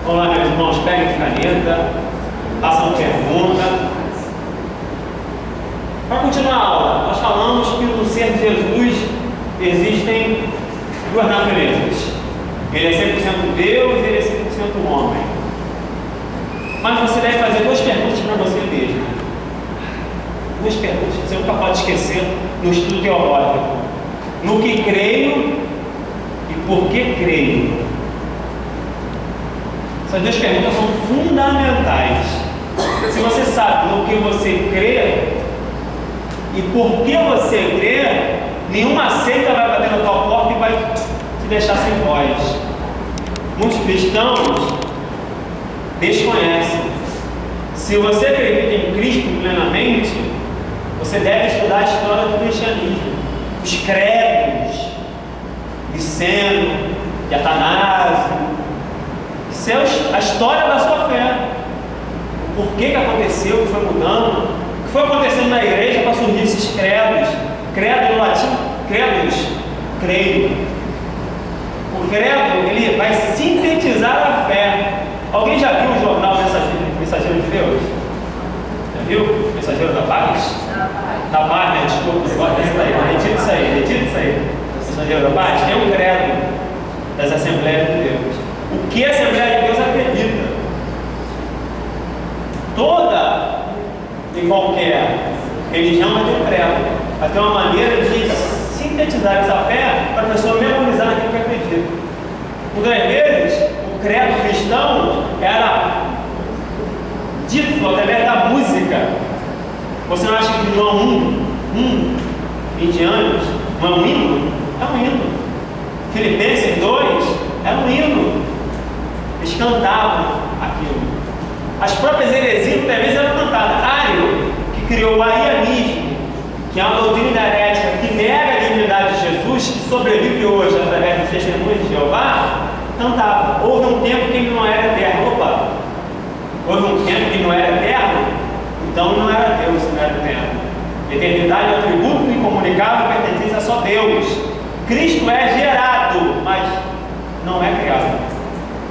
Vamos lá, meus irmãos, peguem a caneta, façam pergunta. Para continuar a aula, nós falamos que no ser de Jesus existem duas naturezas. Ele é 100% Deus e ele é 100% homem. Mas você deve fazer duas perguntas para você mesmo. Duas perguntas que você nunca pode esquecer no estudo teológico. No que creio e por que creio. Essas duas perguntas são fundamentais. Se você sabe no que você crê e por que você crê, nenhuma seita vai bater na tua porta e vai te deixar sem voz. Muitos cristãos desconhecem. Se você acredita em Cristo plenamente, você deve estudar a história do cristianismo, os credos, Viceno, de Atanásio. Isso é a história da sua fé. Por que aconteceu, o que foi mudando, o que foi acontecendo na igreja para surgir esses credos. Credo no latim, credos, creio. O credo, ele vai sintetizar a fé. Alguém já viu o jornal Mensageiro de Deus? Já viu? Mensageiro da Paz? Da Paz, né? Desculpa, você gosta desse daí. Retira isso aí. Mensageiro da Paz? Tem um credo das Assembleias de Deus. O que a Assembleia de Deus acredita? Toda e qualquer religião vai ter um credo, vai ter uma maneira de sintetizar essa fé para a pessoa memorizar aquilo que acredita. Muitas vezes, o credo cristão era dito através da música. Você não acha que João 20 anos, não é um hino? É um hino. Filipenses 2 é um hino. Eles cantavam aquilo. As próprias heresias muitas vezes eram cantadas. Ário, que criou o arianismo, que é uma doutrina herética que nega a divindade de Jesus, que sobrevive hoje através dos testemunhos de Jeová, cantava. Houve um tempo que ele não era eterno. Opa! Houve um tempo que ele não era eterno, então não era Deus, não era eterno. Eternidade é um atributo incomunicável pertencente a só Deus. Cristo é gerado, mas não é criado.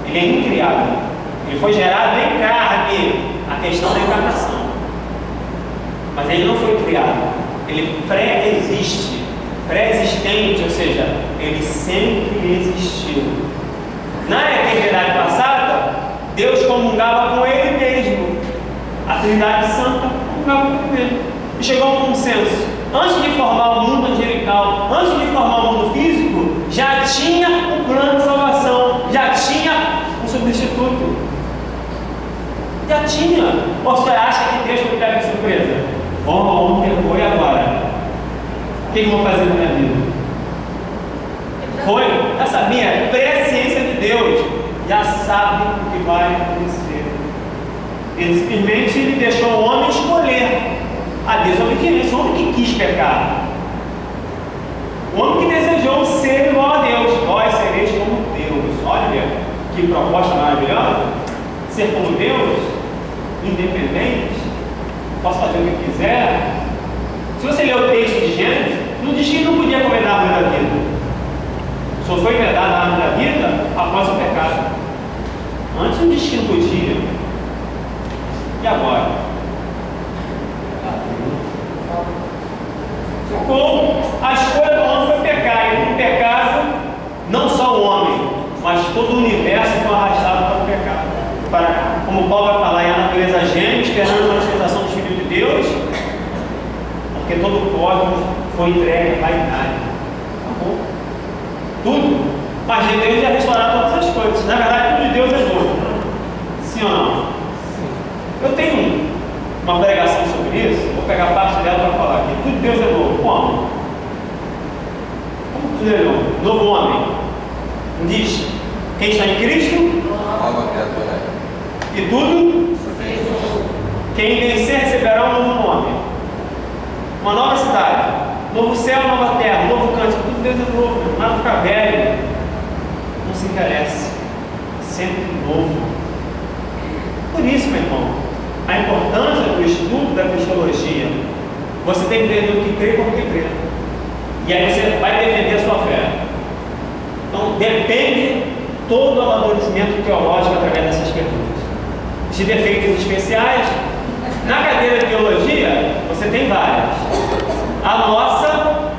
Ele é incriado. Ele foi gerado em carne, a questão da encarnação. Mas ele não foi criado. Ele pré-existe, pré-existente, ou seja, ele sempre existiu. Na eternidade passada, Deus comungava com ele mesmo. A Trindade Santa comungava com ele. E chegou a um consenso. Antes de formar o mundo angelical, antes de formar o mundo físico, já tinha um plano de salvação, já tinha um substituto. Já tinha. Ou você acha que Deus foi pego de surpresa? Ontem foi agora. O que eu vou fazer na minha vida? Foi? Já sabia? Presciência de Deus. Já sabe o que vai acontecer. Ele simplesmente deixou o homem escolher a desobediência. O homem que quis pecar. O homem que desejou ser igual a Deus. Vós sereis como Deus. Olha que proposta maravilhosa. Ser como Deus, independente, posso fazer o que quiser. Se você ler o texto de Gênesis, não diz que não podia comer da árvore da vida. Só foi vedada a árvore da vida após o pecado. Antes não diz que não podia. E agora? Como a escolha do homem foi pecar, e no pecado, não só o homem, mas todo o universo foi arrastado para o pecado. Como Paulo vai falar, é a natureza gêmea, esperando a manifestação do Filho de Deus, porque todo o cosmos foi entregue à vaidade. Acabou. Tudo. Mas de Deus é restaurar todas as coisas. Na verdade, tudo de Deus é novo. Sim ou não? Sim. Eu tenho uma pregação sobre isso, vou pegar parte dela para falar aqui. Tudo de Deus é novo. Como? Como tudo é novo? Novo homem. Diz, quem está em Cristo? Nova criatura. E tudo? Quem vencer receberá um novo nome, uma nova cidade, novo céu, nova terra, novo cântico. Tudo Deus é novo, nada fica velho, não se encarece, sempre novo. Por isso, meu irmão, a importância do estudo da cristologia, você tem que entender o que crê e como que crê, e aí você vai defender a sua fé. Então depende todo o amadurecimento teológico através dessas escrituras. De defeitos especiais, na cadeira de teologia, você tem várias. A nossa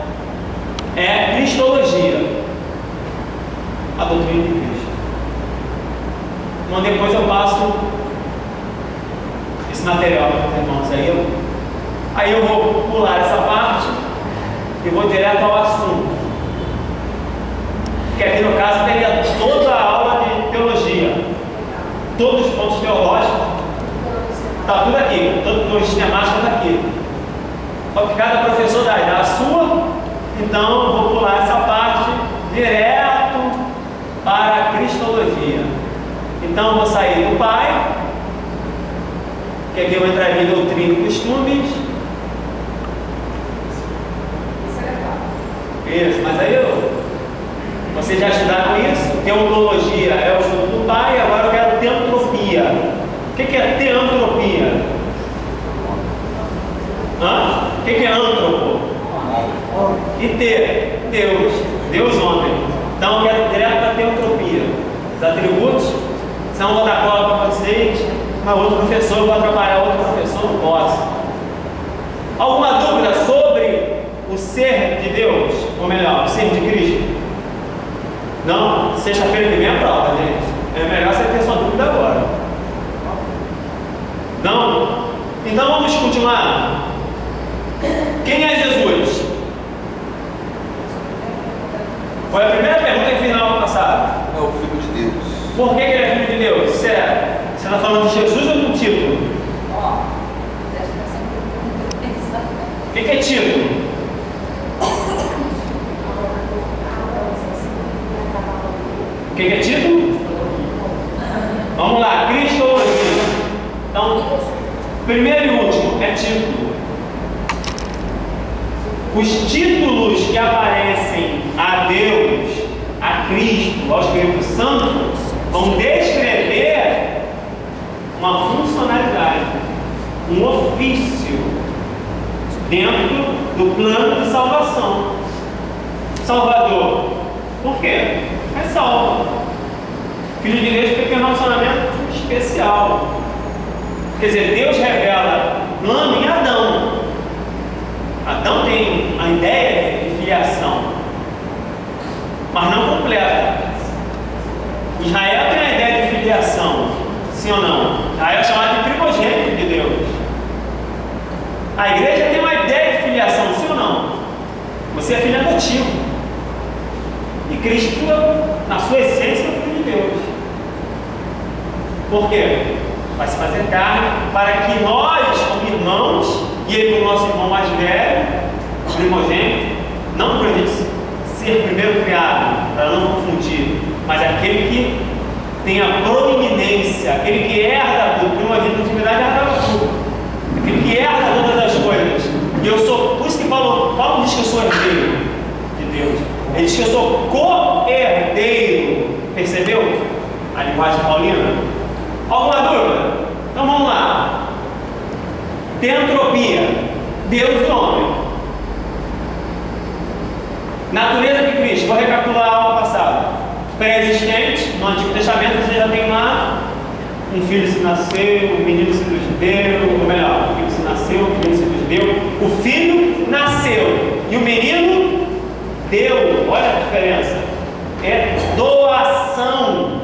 é cristologia, a doutrina de Cristo. Então depois eu passo esse material para os irmãos aí eu vou pular essa parte e vou direto ao assunto. Que aqui no caso teria toda a aula de teologia, todos os pontos teológicos, está tudo aqui, toda a sistemática está aqui. Porque cada professor dá a sua, então eu vou pular essa parte direto para a cristologia. Então eu vou sair do Pai, que aqui eu vou entrar em doutrina e costumes. Isso, mas aí vocês já estudaram isso? Teologia é o estudo do Pai, agora eu quero teantropia. O que é teantropia? O que é antropo? E Deus. Deus homem. Então eu quero direto para a teantropia. Os atributos são vou dar cola para vocês, mas outro professor, eu vou atrapalhar outro professor, não posso. Alguma dúvida sobre o ser de Deus? Ou melhor, o ser de Cristo? Não? Sexta-feira que vem é a prova, gente. É melhor você ter sua dúvida agora. Não? Então vamos continuar. Quem é Jesus? Foi a primeira pergunta que fiz na aula passada. É o Filho de Deus. Por que ele é Filho de Deus? Você está falando de Jesus ou do título? O que é título? O que é título? Vamos lá, cristologia. Então, primeiro e último é título. Os títulos que aparecem a Deus, a Cristo, ao Espírito Santo, vão descrever uma funcionalidade, um ofício dentro do plano de salvação. Salvador. Por quê? É salvo. Filho de Deus porque tem um relacionamento especial. Quer dizer, Deus revela o plano em Adão. Adão tem a ideia de filiação, mas não completa. Israel tem a ideia de filiação, sim ou não? Israel é chamado de primogênito de Deus. A igreja tem uma ideia de filiação, sim ou não? Você é filho adotivo. E Cristo, na sua essência, é o Filho de Deus. Por quê? Vai se fazer carne para que nós, como irmãos, e ele como nosso irmão mais velho, primogênito, não para a gente ser primeiro criado, para não confundir, mas aquele que tem a proeminência, aquele que herda tudo, primogênito de intimidade herda tudo, aquele que herda todas as coisas. E eu sou, por isso que Paulo diz que eu sou herdeiro de Deus. Ele diz que eu sou co-herdeiro. Percebeu a linguagem paulina? Alguma dúvida? Então vamos lá. Teantropia, Deus e homem. Natureza de Cristo, vou recapitular a aula passada. Pré-existente, no Antigo Testamento você já tem lá um filho se nasceu, um menino se nos deu, ou melhor, um filho se nasceu, um menino se nos deu. O filho nasceu e o menino deu. Olha a diferença. É doação.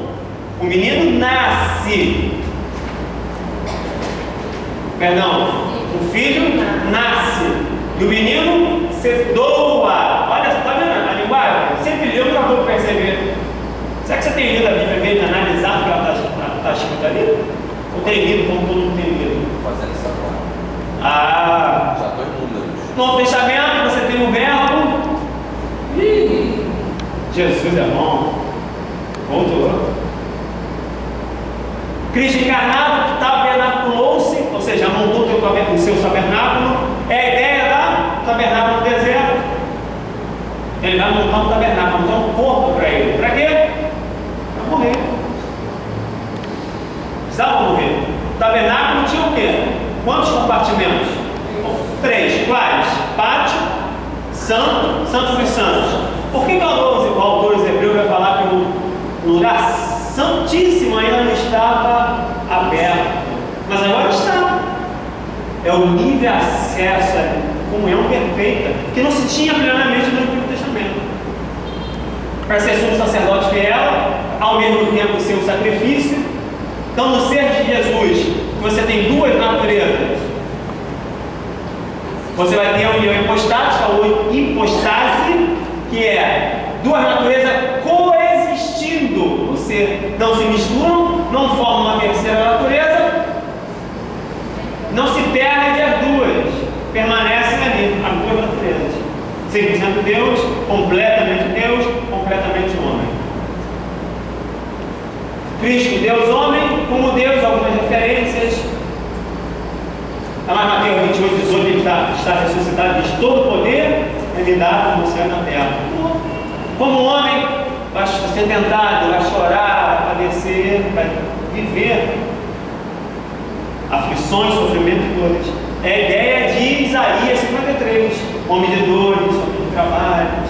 O menino nasce. Perdão, o filho nasce e o menino se doa. Olha, está vendo a linguagem? Sempre leu para vou perceber. Será que você tem lido a Bíblia em vez de analisar o que ela está escrito ali? Ou tem lido como todo mundo tem lido? Fazendo isso agora. Já estou em números. No Novo Testamento você tem o verbo. Jesus é bom. Voltou. Cristo encarnado, que tabernaculou-se, ou seja, montou o seu tabernáculo. É a ideia do tabernáculo no deserto. Ele vai montar um tabernáculo, montar um corpo para ele. Para quê? Para morrer. Precisava morrer. O tabernáculo tinha o quê? Quantos compartimentos? 3. Quais? Pátio, santo, santo dos santos. Por que o autor hebreus vai falar que o lugar o livre acesso à comunhão perfeita, que não se tinha plenamente no Antigo Testamento. Para ser sumo sacerdote fiel, ao mesmo tempo ser um sacrifício. Então, no ser de Jesus, você tem duas naturezas. Você vai ter a união hipostática ou hipostase, que é duas naturezas coexistindo no ser. Não se misturam, não formam uma terceira natureza, não se perde as duas, permanecem ali, as duas naturezas. 100% Deus, completamente homem. Cristo, Deus homem, como Deus, algumas referências. Mas Mateus 28, 18, ele está ressuscitado, diz: todo poder é me dado no céu e na terra. Como homem, vai ser tentado, vai chorar, vai padecer, vai viver aflições, sofrimento e dores. É a ideia de Isaías 53, homem de dores, homem de trabalhos.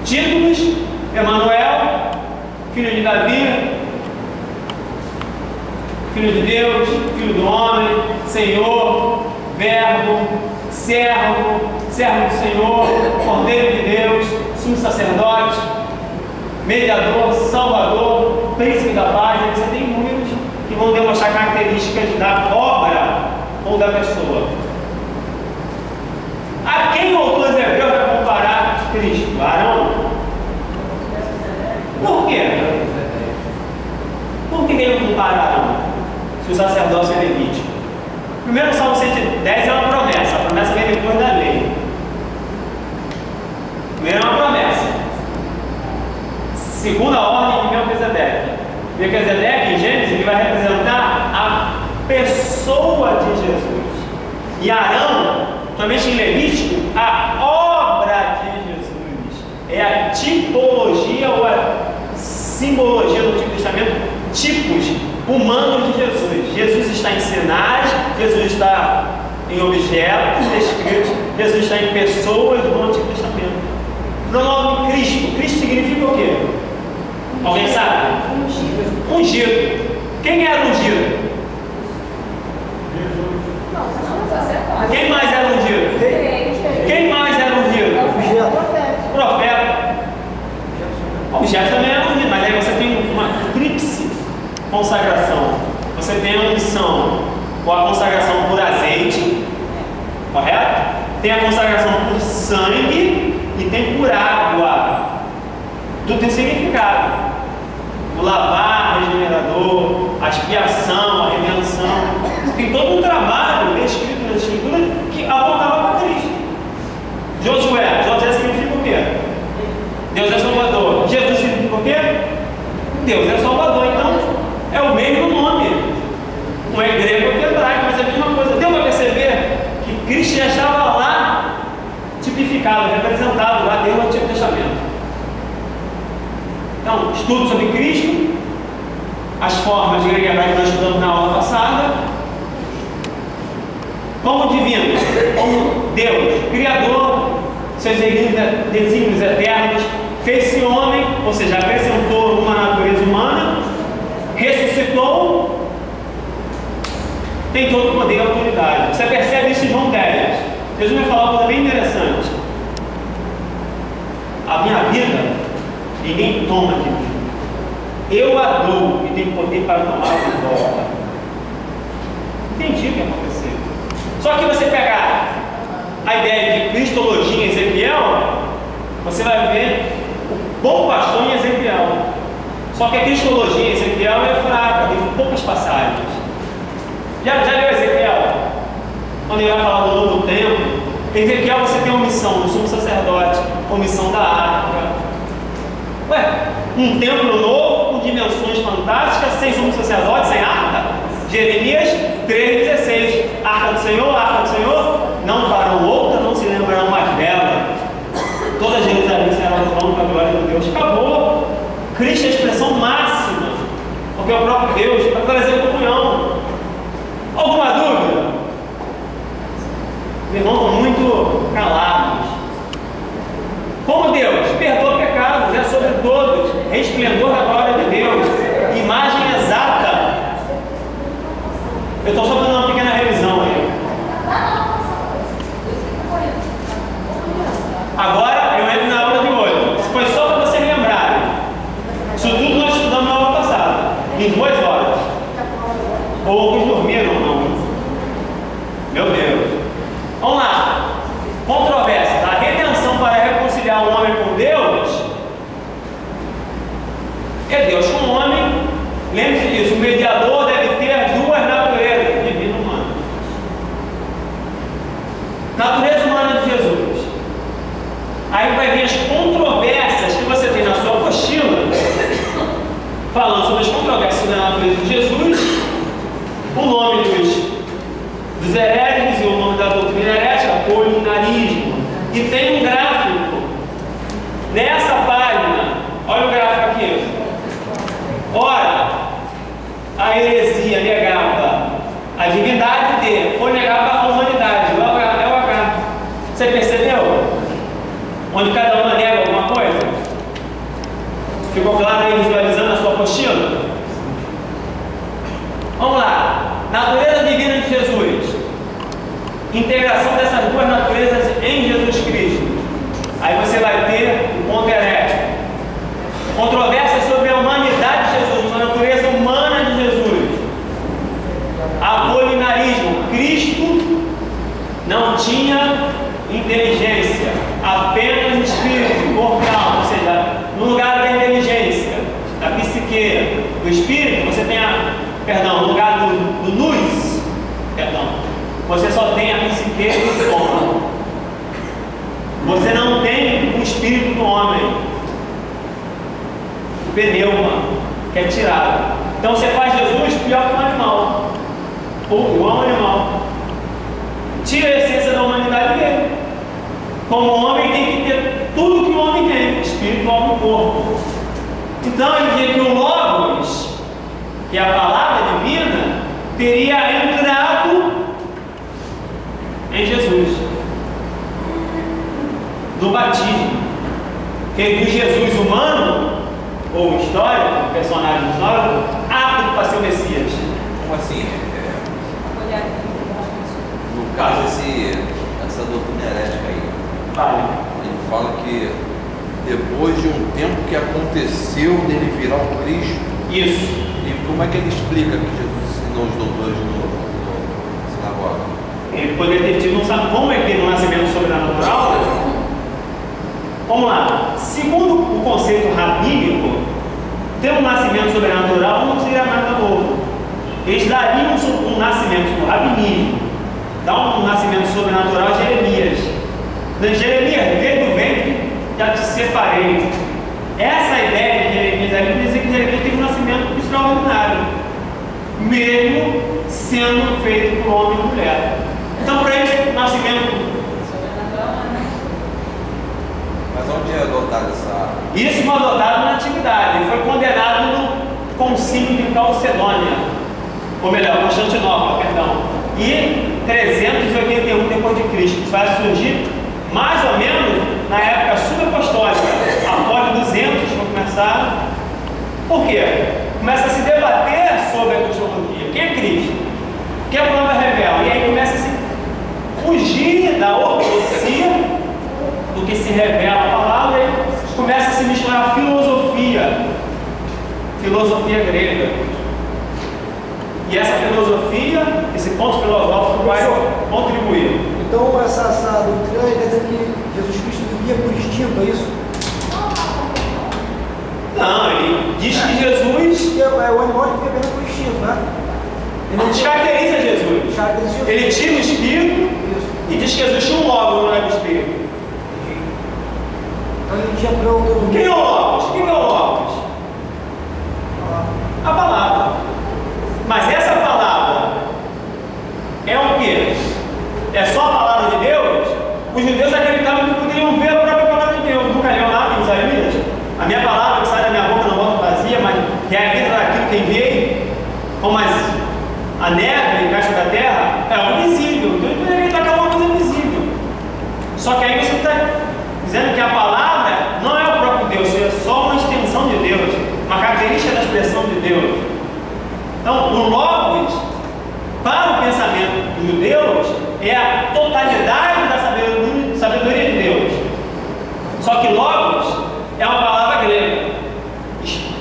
Títulos: Emanuel, filho de Davi, filho de Deus, filho do homem, Senhor, Verbo, servo do Senhor, Cordeiro de Deus, sumo sacerdote, mediador, salvador, príncipe da paz. Você tem números que vão demonstrar características da obra ou da pessoa. A quem o autor dos Hebreus vai comparar Cristo? Arão? Por quê? Por que ele compara Arão? Se o sacerdócio é levítico. Primeiro, o Salmo 110 é uma promessa. A promessa vem depois da lei. Primeiro é uma promessa. Segunda ordem de Melquisedeque. Melquisedeque, em Gênesis, ele vai representar a pessoa de Jesus. E Arão, somente em Levítico, a obra de Jesus. É a tipologia ou a simbologia do Antigo Testamento, tipos humanos de Jesus. Jesus está em sinais, Jesus está em objetos descritos, Jesus está em pessoas no Antigo Testamento. Pronome Cristo. Cristo significa o quê? Alguém sabe? Ungido. Ungido. Quem era ungido? Quem mais era ungido? Quem mais era ungido? Profeta. Objeto também era ungido, mas aí você tem uma tríplice consagração. Você tem a unção ou a consagração por azeite, correto? Tem a consagração por sangue e tem por água. Tudo tem significado. O lavar, regenerador, a expiação, a redenção. Tem todo um trabalho descrito na Escritura que apontava para Cristo. Josué significa o quê? Deus é Salvador. Jesus significa o quê? Deus é Salvador. Então, é o mesmo nome. Um é grego, outro é hebraico, mas é a mesma coisa. Deu para perceber que Cristo já estava lá tipificado, representado lá desde o Antigo Testamento. Então, estudo sobre Cristo, as formas de grego e hebraico que nós estudamos na aula passada. Como divino, como Deus, Criador, seus desígnios eternos, fez-se homem, ou seja, acrescentou uma natureza humana, ressuscitou, tem todo o poder e autoridade. Você percebe isso em João 10. Jesus vai falar uma coisa bem interessante. A minha vida, ninguém toma de mim. Eu a dou e tenho poder para tomar de volta. Entendi o que aconteceu. Só que você pegar a ideia de cristologia em Ezequiel, você vai ver o bom pastor em Ezequiel. Só que a cristologia em Ezequiel é fraca, tem poucas passagens. Já leu Ezequiel? Quando ele vai falar do novo templo, em Ezequiel você tem a omissão do sumo sacerdote, a omissão da arca. Um templo novo, com dimensões fantásticas, sem sumo sacerdote, sem arca. Jeremias 3,16. Arca do Senhor, não farão outra, não se lembrarão mais dela. Toda Jerusalém será o trono para a glória de Deus. Acabou. Cristo é a expressão máxima, porque é o próprio Deus para trazer comunhão. Alguma dúvida? Os irmãos estão muito calados. Como Deus perdoa pecados, é sobre todos, resplendor da glória de Deus, imagem exata reconciliar o homem com Deus é Deus com o homem. Lembre-se disso, o mediador deve ter duas naturezas, divina e humana. Natureza humana de Jesus. Aí vai vir as controvérsias que você tem na sua apostila, falando sobre as controvérsias da natureza de Jesus, o nome dos heréticos e o nome da doutrina herética, polinarismo. E tem um gráfico nessa página, olha o gráfico aqui. Ora, a heresia negava a divindade dele, ou negava a humanidade, é o H. Você percebeu? Onde cada uma nega alguma coisa? Ficou claro aí visualizando a sua apostila? Vamos lá. Natureza divina de Jesus. Integração dessas duas naturezas em Jesus Cristo. Aí você vai ter o ponto herético. Controvérsia sobre a humanidade de Jesus, a natureza humana de Jesus. Apolinarismo. Cristo não tinha inteligência, apenas espírito, corpo e alma. Ou seja, no lugar da inteligência, da psique, do espírito, você tem no lugar do luz, você só tem a psique do homem. Você não tem o espírito do homem, o pneuma, que é tirado. Então você faz Jesus pior que um animal, ou igual um animal. Tira a essência da humanidade dele. Como homem tem que ter tudo que o homem tem, espírito, alma e corpo. Então ele dizia que o Logos, que é a palavra divina, teria entrado em Jesus do batismo. Fez do Jesus humano, ou histórico, personagem histórico, apto para ser o Messias. Como assim? No caso, essa doutrina herética aí, ele fala que depois de um tempo que aconteceu dele virar um Cristo. Isso. E como é que ele explica que Jesus ensinou os doutores no sinagoga? Ele poderia ter tido, não sabe como é que no nascimento sobrenatural. Vamos lá. Segundo o conceito rabínico, ter um nascimento sobrenatural não seria nada novo. Eles dariam um nascimento no rabinismo, dá um nascimento sobrenatural a Jeremias. Jeremias, desde o ventre já te separei. Essa ideia de Jeremias ali diz que Jeremias teve um nascimento extraordinário, mesmo sendo feito por homem e mulher. Então, para esse nascimento. Mas onde é adotado essa. Isso foi adotado na antiguidade, ele foi condenado no Concílio de Calcedônia, ou melhor, Constantinopla, perdão, e 381 depois de Cristo. Isso vai surgir mais ou menos na época subapostólica, após 200 vão começar. Por quê? Começa a se debater sobre a cristologia. Quem é Cristo? Quem é a palavra revela? E aí começa a se fugir da ortodoxia do que se revela a palavra e começa a se misturar filosofia grega. E essa filosofia, esse ponto filosófico vai contribuir. Então essa doutrina quer dizer que Jesus Cristo vivia por instinto, é isso? Não, ele diz que Jesus... O animal vivia apenas por instinto, né? Ele não descaracteriza Jesus. Ele tira o espírito e diz que Jesus tinha um Logos no espírito. Então ele tinha pronto. Quem é o Logos? O que é o Logos? A palavra. Mas essa palavra é o quê? É só a palavra de Deus? Os judeus acreditavam que poderiam ver a própria palavra de Deus. Nunca leu nada em Isaías? A minha palavra que sai da minha boca não volta vazia, mas realiza daquilo que enviei, como a neve que cai sobre a terra, é algo visível. Então ele poderia estar com alguma coisa visível. Só que aí você está dizendo que a palavra não é o próprio Deus, é só uma extensão de Deus, uma característica da expressão de Deus. Então, o Logos, para o pensamento dos judeus, é a totalidade da sabedoria de Deus. Só que Logos é uma palavra grega,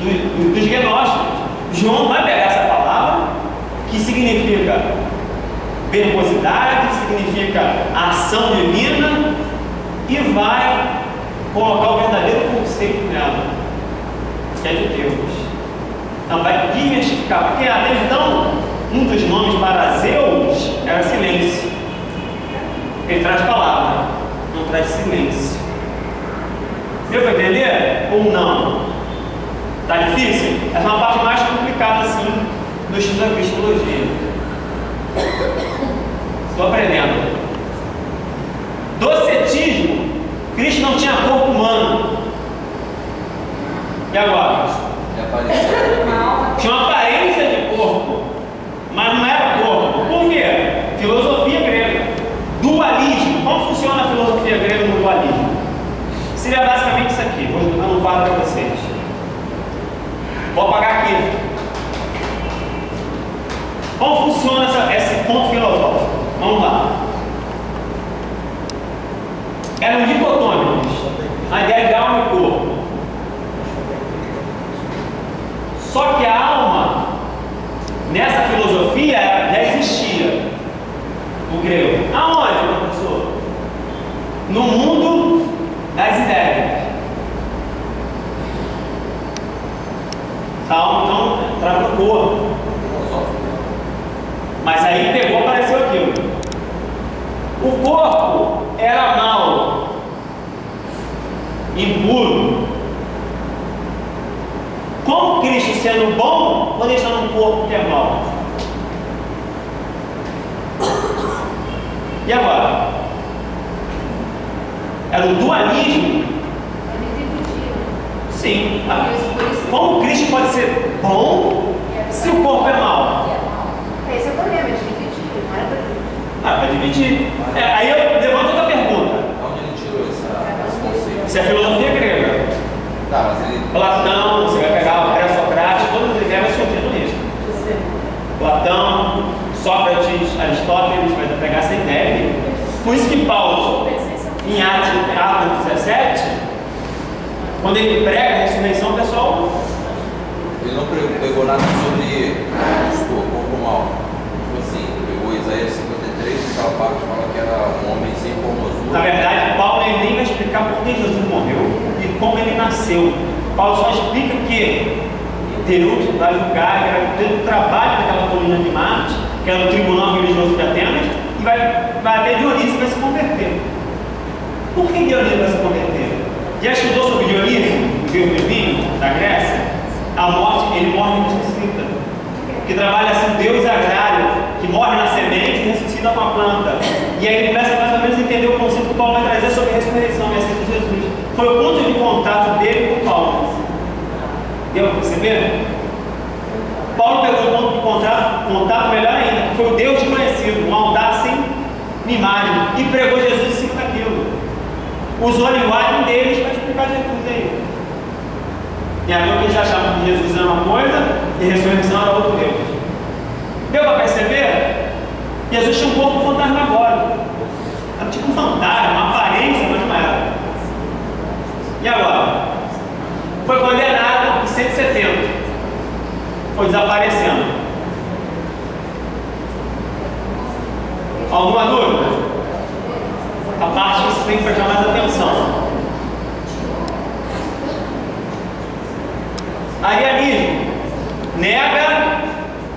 dos gnósticos. João vai pegar essa palavra, que significa verbosidade, significa ação divina, e vai colocar o verdadeiro conceito nela, que é de Deus. Então vai desmistificar, porque até então, um dos nomes para Zeus era silêncio. Ele traz palavra, não traz silêncio. Deu para entender? Ou não? Tá difícil? Essa é uma parte mais complicada assim do estudo da cristologia. Estou aprendendo. Docetismo, Cristo não tinha corpo humano. E agora? Tinha uma aparência de corpo, mas não era corpo. Por quê? Filosofia grega. Dualismo. Como funciona a filosofia grega no dualismo? Seria basicamente isso aqui. Vou jogar no quadro para vocês. Vou apagar aqui. Como funciona esse ponto filosófico? Vamos lá. Eram dicotômicos. A ideia de alma e corpo. Só que a alma, nessa filosofia, já existia. O grego. Aonde, professor? No mundo das ideias. A alma, então, entrava no corpo. Mas aí pegou, apareceu aquilo. O corpo era mau, impuro. Como Cristo sendo bom, quando ele está num corpo que é mau? E agora? Era o dualismo? Sim. Como Cristo pode ser bom se o corpo é mau? Esse é o problema, é dividir, não é para para dividir. Aí eu levanto outra pergunta. Onde ele tirou esse conceito? Isso é filosofia grega. Tá, mas ele... Platão, você vai pegar o pré-Socrático, todas as ideias vão surgir nisso. Platão, Sócrates, Aristóteles, vai pegar essa ideia. Por isso que Paulo, em Atos 17, quando ele prega a ressurreição, o pessoal... Ele não pegou nada sobre o corpo mal. Tipo assim, pegou Isaías 53, aquela parte que fala que era um homem sem formosura. Na verdade, Paulo ele nem vai explicar por que Jesus morreu e como ele nasceu. Paulo só explica que Deus vai julgar, que vai ter o trabalho daquela colina de Marte, que era o tribunal religioso de Atenas, e vai até Dionísio e vai se converter. Por que Dionísio vai se converter? Já estudou sobre Dionísio, o deus do vinho, da Grécia? A morte, ele morre e ressuscita. Que trabalha assim, Deus agrário, que morre na semente e ressuscita com a planta. E aí ele começa mais ou menos a entender o conceito que Paulo vai trazer sobre a ressurreição, e a de Jesus. Foi o ponto de contato dele com Paulo. Deu para perceber? Paulo pegou o ponto de contato melhor ainda, que foi o Deus desconhecido, um altar sem imagem, e pregou Jesus em cima daquilo. Usou a linguagem deles para explicar Jesus aí. E agora que eles achavam que Jesus era uma coisa e ressurreição era outro Deus. Deu para perceber? Jesus tinha um corpo fantasmagórico. Era tipo um fantasma, uma aparência, mas não era. E agora? Foi condenado em 170. Foi desaparecendo. Alguma dúvida? A parte que você tem que prestar mais atenção. Arianismo nega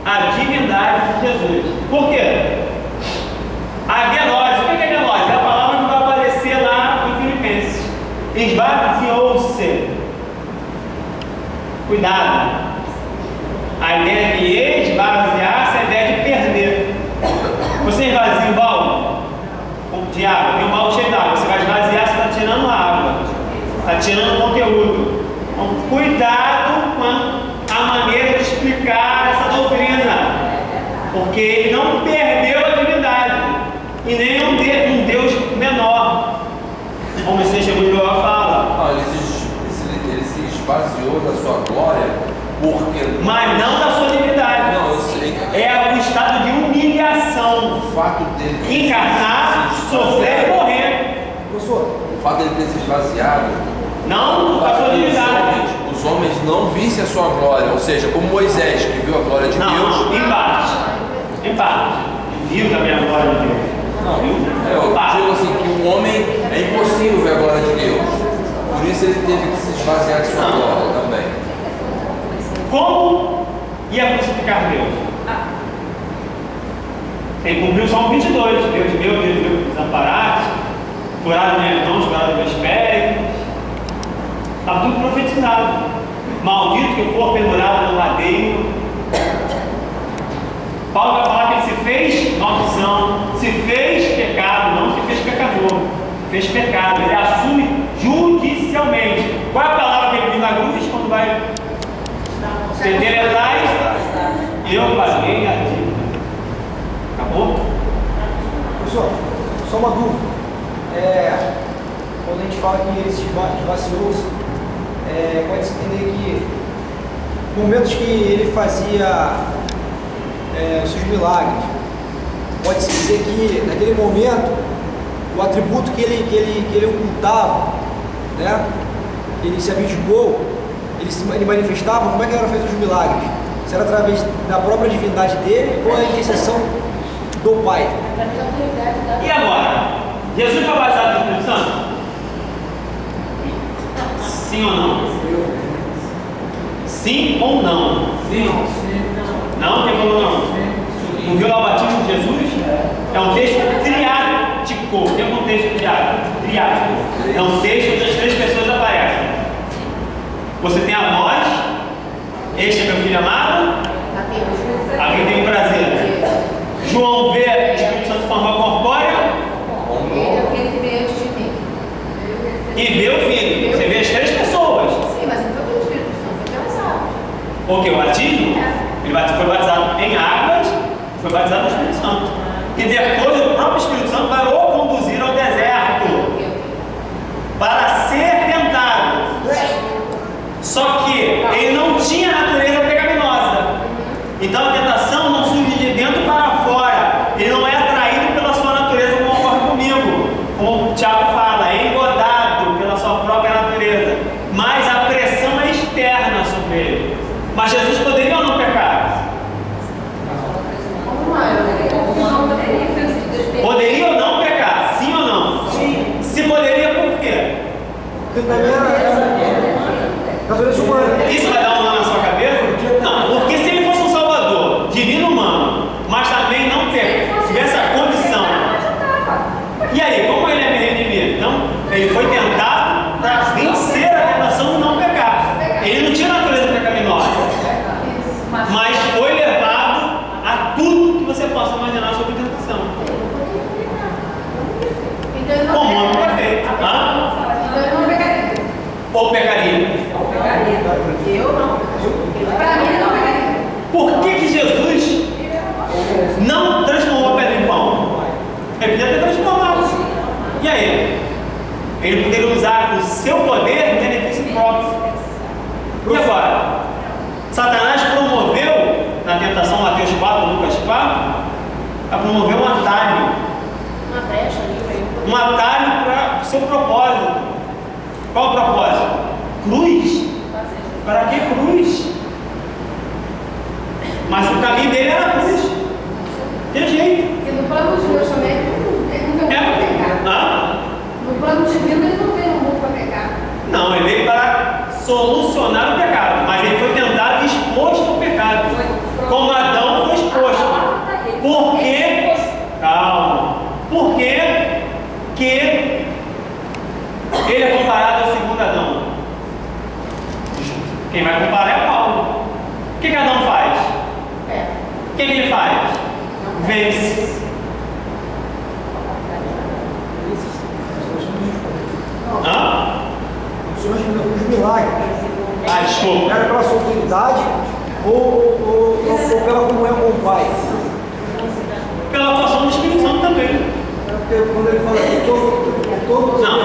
a divindade de Jesus. Por quê? A gnose. O que é gnose? É a palavra que vai aparecer lá em Filipenses. Esvaziou-se. Cuidado. A ideia de esvaziar-se é a ideia de perder. Você esvazia o balde de água, tem um balde cheio d'água. Você vai esvaziar, você está tirando água, está tirando conteúdo. Então, cuidado com a maneira de explicar essa doutrina, porque ele não perdeu a divindade e nem um Deus menor, como o Seixas João fala. Não, ele se esvaziou da sua glória, porque... Mas não da sua divindade. Não, eu sei. É o estado de humilhação. O fato dele encarnar, sofrer e morrer. O fato dele ter se esvaziado. Não, a sua divindade. Os homens não vissem a sua glória, ou seja, como Moisés, que viu a glória de Deus. Em parte. Em parte. Viu também a glória de Deus. Não, eu digo assim, que o homem é impossível ver a glória de Deus. isso ele teve que se esvaziar de sua glória também. Como ia crucificar Deus? Ele cumpriu o Salmo 22. Deus meu, desamparaste, furaram minhas mãos, furaram meus pés. Está tudo profetizado. Maldito que eu for pendurado no madeiro. Paulo vai falar que ele se fez maldição, se fez pecado, não se fez pecador, fez pecado. Ele assume judicialmente. Qual é a palavra que ele diz na cruz quando vai entender atrás? Eu paguei a dívida. Acabou? Professor, só uma dúvida. Quando a gente fala que ele se esvaziou-se, pode-se entender que momentos que ele fazia os seus milagres, pode-se dizer que naquele momento o atributo que ele ocultava, né, que ele se abdicou, ele manifestava. Como é que ele era feito os milagres? Se era através da própria divindade dele ou a intercessão do Pai? E agora? Jesus foi batizado no Espírito Santo? Sim ou não? Sim ou não? Sim. Não? Quem falou não? Não viu lá o batismo de Jesus? É um texto triático. O que é um texto triático? É um texto onde as três pessoas aparecem. Você tem a voz, este é meu filho amado, a quem tem prazer. João vê o Espírito Santo de forma corpórea e vê o filho. Você vê as três pessoas. Sim, mas não foi pelo Espírito Santo, foi pela sala. O que? O batismo? Ele foi batizado em águas, foi batizado no Espírito Santo. E depois o próprio Espírito Santo vai o conduzir ao deserto para ser tentado. Só que ele não tinha natureza pecaminosa. Então a tentação não surge de dentro para fora. Ele não é atraído pela sua natureza, como ocorre comigo. Como o Tiago fala, é engodado pela sua própria natureza. Mas a pressão é externa sobre ele. Mas Jesus poderia ou não pecar? Poderia ou não pecar? Sim ou não? Sim. Se poderia, por quê? Porque também era natureza humana. Isso vai dar um nó na sua cabeça? Não, porque se ele fosse um salvador, divino humano, mas também não tivesse a condição. E aí, como ele é me redimir? Então, ele foi tentado para vencer a tentação de não pecar. Ele não tinha natureza pecaminosa, mas foi levado a tudo que você possa imaginar sobre tentação. Como homem perfeito. Ou pecaria? Eu não. Para mim, não pegaria. Por que Jesus não transformou a pedra em pão? Ele podia ter transformado. E aí? Ele poderia usar o seu poder em benefício próprio. E agora? Satanás promoveu, na tentação Mateus 4, Lucas 4, promoveu um atalho. Uma brecha ali. Um atalho para o seu propósito. Qual o propósito? Cruz. Para que cruz? Mas o caminho dele era a cruz. Tem jeito. Porque no plano de Deus também, ele não veio para pecar. No plano divino, ele não veio no mundo para pecar. Não, ele veio para solucionar o pecado. Mas ele foi tentado e exposto ao pecado. Como Adão foi exposto. Por quê? Calma. Por quê que ele é comparado ao segundo Adão? Quem vai comparar é Paulo. O que Adão faz? O que ele faz? Vence. Os milagres. Desculpa. Era pela sua autoridade ou pela comunhão com o Pai? Pela atuação do Espírito Santo também. Porque quando ele fala que todo não,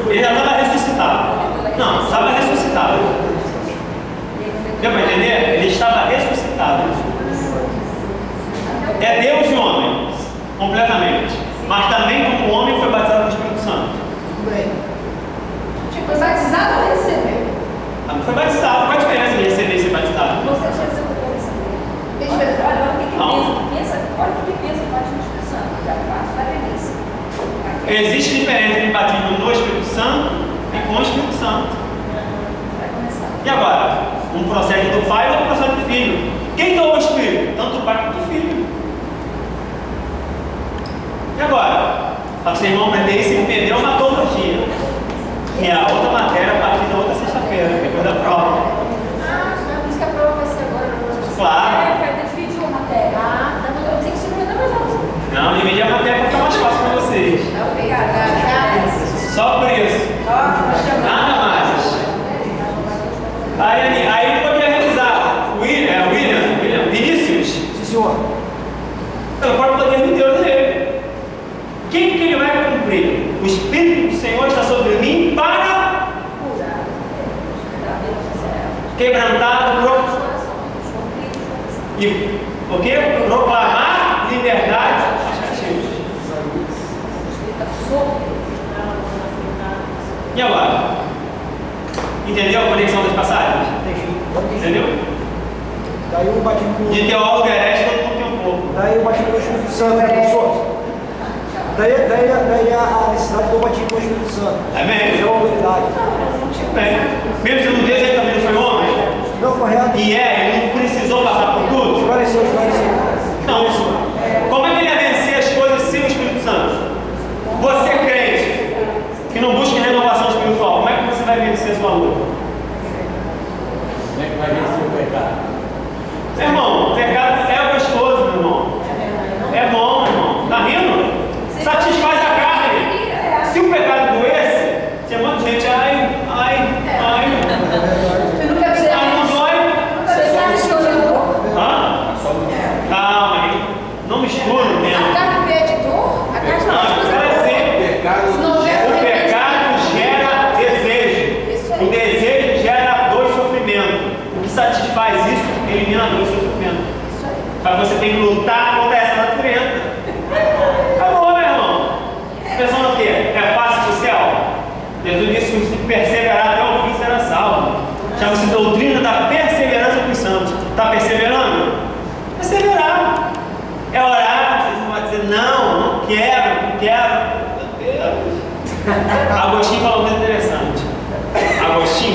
ele já estava ressuscitado. Não, estava ressuscitado. Deu para entender? Ele estava ressuscitado. É Deus e homem, completamente. Mas também como homem foi batizado no Espírito Santo. Tudo bem. Tipo, foi batizado ou recebeu? Não foi batizado. Qual a diferença de receber e ser batizado? Você já recebeu o receber. Tem diferença? Olha o que Não. pensa. Olha o que pensa o batismo no Espírito Santo. Já parte da premissa. Existe diferença entre batismo no Espírito Santo e com o Espírito Santo. E agora? Um procede do pai e outro procede do filho. Quem deu o Espírito? Tanto o pai quanto o filho. E agora? Para vocês vão aprender isso e entender uma metodologia. Que é a outra matéria a partir da outra sexta-feira, depois da prova. Por isso que a prova vai ser agora. Claro. Vai ter que dividir uma matéria. Tá bom, eu tenho que segurar mais alto. Não, dividir a matéria para ficar mais fácil para vocês. Obrigada. Só por isso. Nada mais. Aí eu podia realizar. William, Vinícius. Sim, senhor. Pelo próprio poder de Deus dele. Quem que ele vai cumprir? O Espírito do Senhor está sobre mim para quebrantar e o quê? Proclamar liberdade aos cativos. E agora? Entendeu a conexão das passagens? Entendeu? Daí o batismo De teólogo herege todo mundo tem um pouco. Daí o batismo do Espírito Santo, né, professor? Daí a necessidade do batismo do Espírito Santo. Amém? É uma autoridade. Bem, mesmo sendo Deus, ele também não foi homem. Não, correto. E ele não precisou passar por tudo. Esclareceu. Não, como é que ele ia vencer as coisas sem o Espírito Santo? Você crente, que não busca renovação espiritual, como é que você vai vencer sua luta? Como é que vai vencer o pecado? Irmão, o pecado é gostoso, meu irmão. É bom, meu irmão. Tá rindo? Satisfaz a carne. Se o pecado doesse, tinha muita gente, ai. Eu nunca vi Não dói? nada chorando. Hã? Calma aí. Não mistura o A tempo. carne pede dor, a carne Não, pede eu quero dizer, Pecado o pecado gera desejo. O desejo gera dor e sofrimento. O que satisfaz isso, elimina a dor e sofrimento. Mas você tem que lutar contra essa natureza. Acabou, meu irmão. Pensando o quê? É fácil do céu? Jesus disse que se perseverar até o fim será salvo. Chama-se doutrina da perseverança dos santos. Está perseverando? Perseverar. É orar, vocês não vão dizer, não quero. Meu Deus. Agostinho falou uma coisa interessante.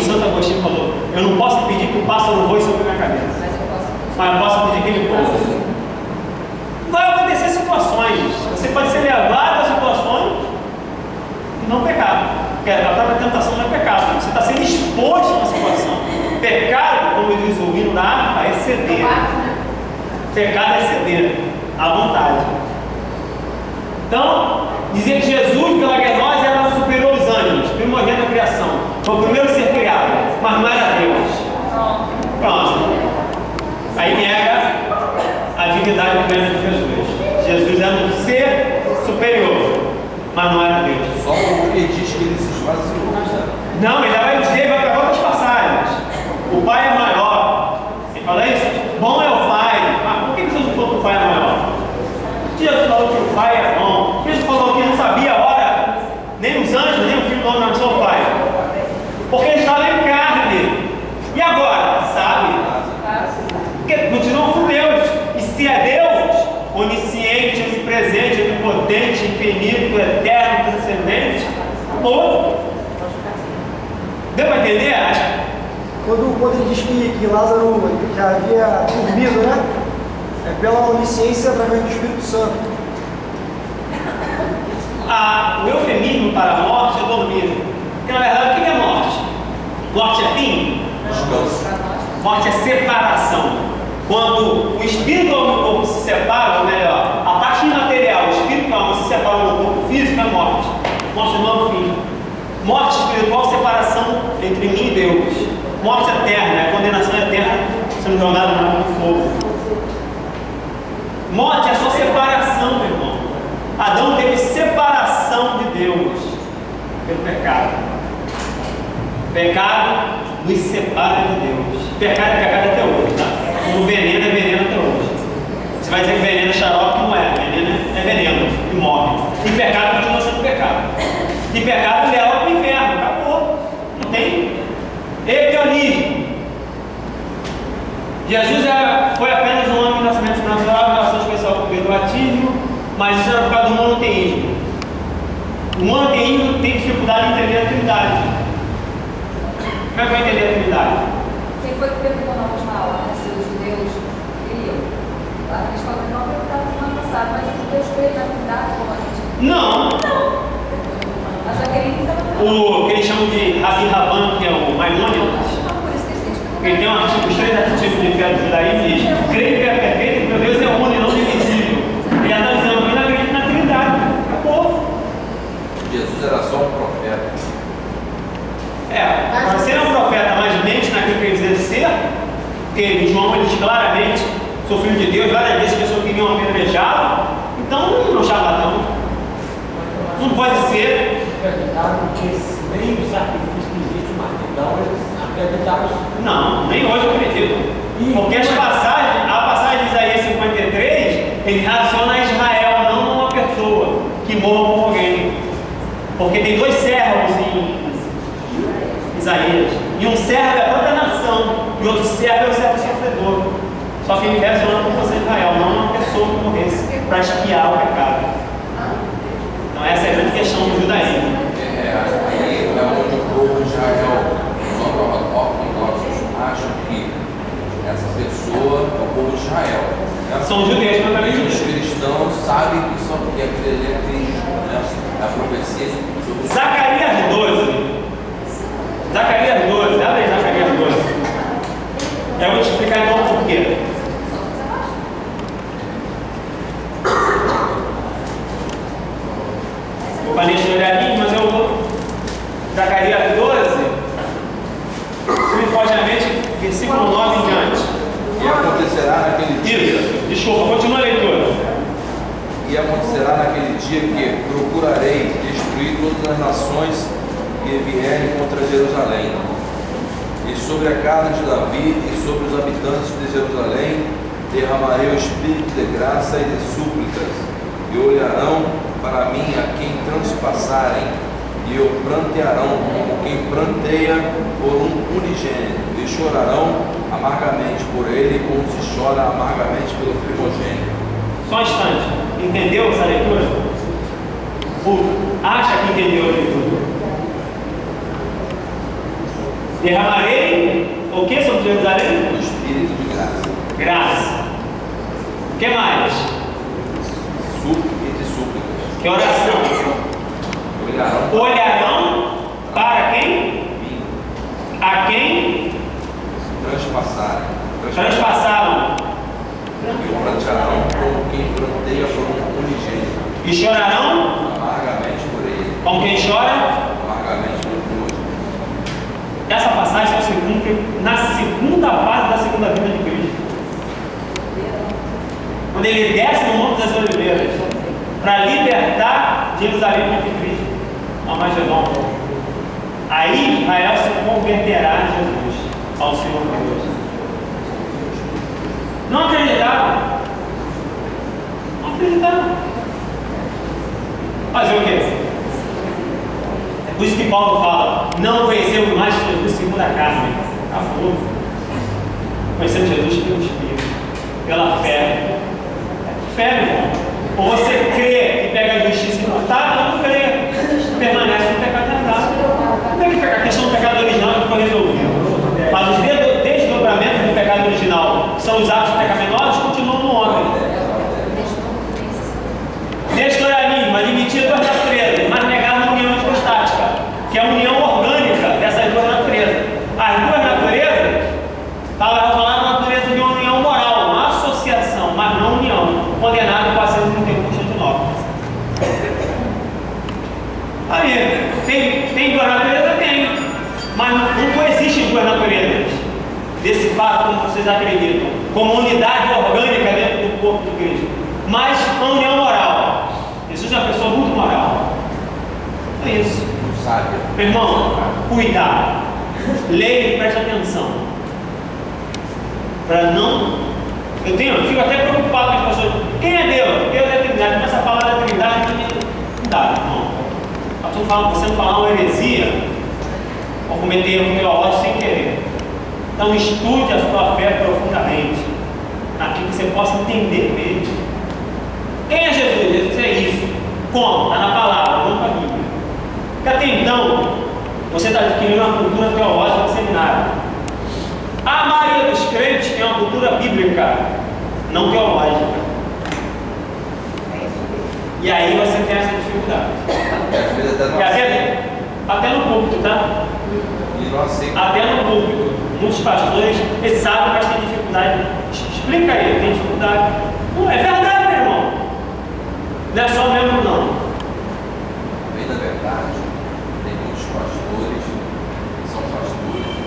Santo Agostinho falou, eu não posso pedir que o pássaro voe sobre a minha cabeça. Mas eu posso pedir que ele voe. Vai acontecer situações. Você pode ser levado a situações e não pecar. Porque a própria tentação não é pecado. Você está sendo exposto a uma situação. Pecado, como diz o hino da harpa, é ceder. Pecado é ceder à vontade. Então, dizia que Jesus, pela genose, era superior aos anjos, primogênito da criação. Foi o primeiro ser criado, mas não era Deus. Pronto. Aí nega a divindade plena de Jesus. Jesus era um ser superior, mas não era Deus. Só porque diz que ele se esvaziou. Não, ele vai dizer, vai pegar outras passagens. O Pai é maior. Ele fala isso? Bom é o Pai. Mas por que Jesus falou que o Pai é maior? Jesus falou que o Pai é bom. Jesus falou que não sabia a hora, nem os anjos, nem o Filho do Homem, não, só o Pai. Porque ele estava em carne. E agora? Sabe? Porque continuam com Deus. E se é Deus, onisciente, onipresente, onipotente, infinito, eterno, transcendente, acabou. Deu para entender? Quando ele diz que Lázaro que havia dormido, né? É pela onisciência através do Espírito Santo. O eufemismo para a morte é dormir. Porque na verdade o que é morte? Morte é fim? Descanso. Morte é separação. Quando o espírito e o corpo se separam, ou melhor, a parte imaterial, o espírito e a alma se separam do corpo físico, é morte. Morte não é o fim. Morte espiritual, separação entre mim e Deus. Morte eterna, é condenação eterna, sendo jogado no fogo. Morte é só separação, meu irmão. Adão teve separação de Deus pelo pecado. Pecado nos separa de Deus. Pecado é pecado até hoje, tá? Como veneno é veneno até hoje. Você vai dizer que veneno é xarope, que não é. Veneno é veneno e morre. E pecado continua sendo pecado. E pecado leva para o inferno. Acabou. Não tem hedionismo. Jesus foi apenas um homem de nascimento natural, relação especial com o do batismo, mas isso era por causa do monoteísmo. O monoteísmo tem dificuldade em entender a Trindade. Como é que vai entender a Trindade? foi que perguntou na última aula, né? Se os judeus criam. Lá na escola não perguntaram semana passada, mas os judeus creem na verdade como a gente. Não. A Jaqueline estava O que eles chamam de Rabi Raban, que é o Maimônides, por isso que a gente ele tem os 3 artigos de fé do judaísmo e diz: creio que é perfeito, porque Deus é único e não divisível. Ele já está dizendo que ele acredita na Trindade. Acabou. Jesus era só um profeta. Para ser um profeta, mas mente naquilo que ele dizia ser, porque João ele diz claramente: sou filho de Deus, várias vezes as pessoas queriam apedrejá-lo, então não charlatão. Não pode ser. Acreditaram que nem o sacrifício que existe mais. Então eles acreditaram. Não, nem hoje eu acredito. Porque a passagem de Isaías 53, ele relaciona a Israel, não uma pessoa que morra com alguém. Porque tem 2 servos em Isaías. E um servo é a própria nação, e outro servo é o servo sofredor. Só que ele relaciona com você Israel, não uma pessoa que morresse para expiar o pecado. Então essa é a grande questão do judaísmo. Aí é onde o povo de Israel, os ortodoxos, acham que essa pessoa é o povo de Israel. Né? São judeus, mas também Os judeus. cristãos sabem que aquele é Cristo, né? A profecia sobre Zacarias 12. Zacarias 12, abre aí Zacarias 12. Eu vou te explicar então o porquê. Eu falei de olhar ali, mas eu vou. Zacarias 12, simplesmente, versículo 9 em diante. E acontecerá naquele dia. Isso, desculpa, continua a leitura. E acontecerá naquele dia que procurarei destruir todas as nações que vierem contra Jerusalém. E sobre a casa de Davi e sobre os habitantes de Jerusalém derramarei o espírito de graça e de súplicas, e olharão para mim a quem transpassarem, e o prantearão como quem pranteia por um unigênito, e chorarão amargamente por ele, como se chora amargamente pelo primogênito. Só um instante. Entendeu essa leitura? Acha que entendeu a leitura? Derramarei o que sobre Jerusalém? O espírito de graça. Graça. O que mais? E de súplicas. Que oração? Olharão para quem? A quem? Transpassaram. E o prantearão como quem pranteia por um unigênito. E chorarão? Amargamente por ele. Como quem chora? Amargamente pelo primogênito. Essa passagem só se cumpre na segunda fase da segunda vinda de Cristo. Quando ele desce no Monte das Oliveiras para libertar Jerusalém contra Cristo, a Magedon. Aí Israel se converterá a Jesus, ao Senhor Deus. Não acreditaram. Não acreditaram. Fazer o quê? É por isso que Paulo fala: não conhecemos mais Jesus segundo a carne. Acabou. Conhecemos Jesus pelo Espírito, pela fé. Fé, meu irmão. Ou você crê e pega a justiça imutável, ou não crê, permanece no pecado herdado. Não é que a questão do pecado original não foi resolvida. Mas os desdobramentos do pecado original, que são os atos pecaminosos, continuam no homem. Desdobramentos, admitir 2 naturezas, mas negar a união hipostática, que é a união orgânica dessas 2 naturezas. As 2 naturezas, estava falando da natureza de uma união moral, uma associação, mas não união, condenado com a 131 Constantinopla. Aí, tem 2 naturezas? Tem, mas não coexistem 2 naturezas. Desse fato, como vocês acreditam, como unidade orgânica dentro do corpo de Cristo, mas uma união moral. Jesus é uma pessoa muito moral. É isso. Sábio. Meu irmão, cuidado. Leia e preste atenção. Para não. Eu fico até preocupado com as pessoas. Quem é Deus? Deus é a Trindade. Começa a falar da Trindade. Não dá, irmão. Você não falar uma heresia ou cometer um teológico sem querer. Então estude a sua fé profundamente, naquilo que você possa entender mesmo. Quem é Jesus? Jesus é isso. Como? Está na palavra, não na Bíblia. Porque até então, você está adquirindo uma cultura teológica no seminário. A maioria dos crentes tem uma cultura bíblica, não teológica. E aí você tem essa dificuldade. Às vezes até não E aceita. até no púlpito, tá? E não aceita. Até no púlpito. Muitos pastores, eles sabem, mas têm dificuldade. Explica aí, tem dificuldade. Não, é verdade, meu irmão. Não é só membro, não. Bem, na verdade, tem muitos pastores que são pastores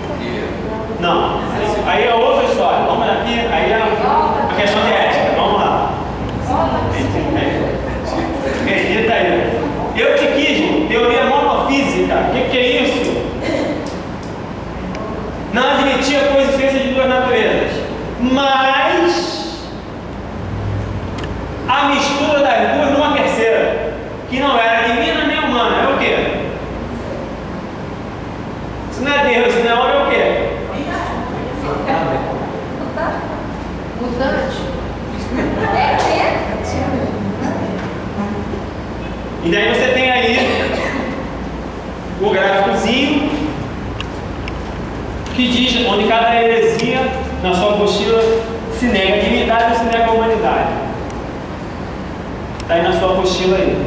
porque Não. Aí é outra história. Vamos aqui, aí é a questão de ética. Vamos lá. Acredita aí. Eutiquismo, teoria monofísica. O que é isso? Não admitia a coexistência de duas naturezas, mas a mistura das duas numa terceira, que não era divina nem humana. É o quê? Se não é Deus, se não é homem, é o quê? Mutante. E daí você tem aí o gráficozinho que diz onde cada heresia na sua apostila se nega a divindade ou se nega a humanidade. Está aí na sua apostila aí.